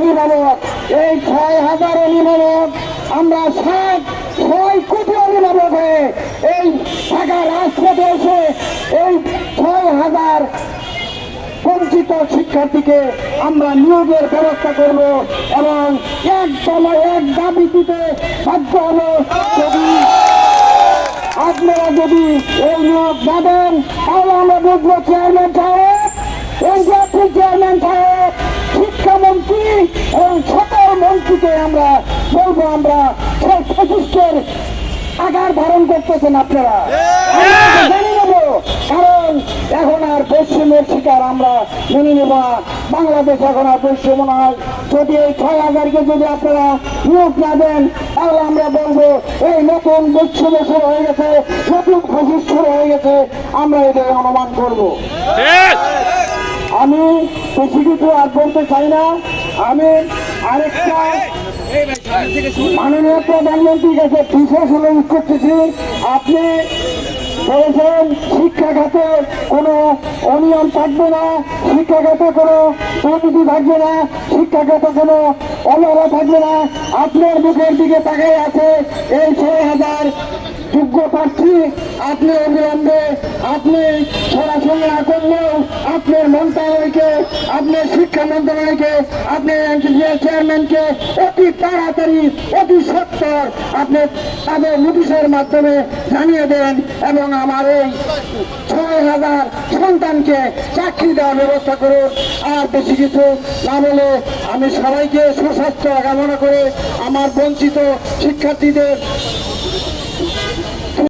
অভিভাবক, এই 6,000 অভিভাবক আমরা 6 কোটি অভিভাবক হয়ে এই ঢাকা রাজপথে এসে এই 6,000 বঞ্চিত শিক্ষার্থীকে আমরা নিয়োগের ব্যবস্থা করব এবং এক দলে এক দাবিতে বাধ্য হলো। যদি আপনারা যদি এই নিয়োগ না দেন তাহলে আমরা বুঝবো চেয়ারম্যান সাহেব, এই যে আপনি চেয়ারম্যান সাহেব, শিক্ষামন্ত্রী এবং সকল মন্ত্রীকে আমরা বলবো আমরা সেই ফ্যাসিস্টের আকার ধারণ করতেছেন আপনারা, জানি নেব। কারণ এখন আর পশ্চিমের শিকার আমরা মেনে নেব না। বাংলাদেশ এখন আর পশ্চিম নয়। যদি এই 6,000কে যদি আপনারা নিয়োগ না দেন তাহলে আমরা বলবো এই নতুন পশ্চিমে শুরু হয়ে গেছে, নতুন ফ্যাসিস্ট শুরু হয়ে গেছে, আমরা এদের অনুমান করবো। আমি বেশি কিছু আর বলতে চাই না। আমি আরেকটা মাননীয় প্রধানমন্ত্রীর কাছে বিশেষ অনুরোধ করতেছি। আপনি বলেছেন শিক্ষা খাতে কোনো অনিয়ম থাকবে না, শিক্ষা খাতে কোনো দুর্নীতি থাকবে না, শিক্ষা খাতে কোনো অবহেলা থাকবে না। আপনার মুখের দিকে তাকাই আছে এই 6,000 যোগ্য প্রার্থী। আপনি অবিলম্বে, আপনি সরাসরি না করলেও আপনার মন্ত্রণালয়কে, আপনার শিক্ষা মন্ত্রণালয়কে, আপনার চেয়ারম্যানকে অতি তাড়াতাড়ি, অতি সত্বর আপনি তাদের নোটিশের মাধ্যমে জানিয়ে দেন এবং আমার এই 6,000 সন্তানকে চাকরি দেওয়ার ব্যবস্থা করুন। আর বেশি কিছু না বলে আমি সবাইকে সুস্বাস্থ্য কামনা করে আমার বঞ্চিত শিক্ষার্থীদের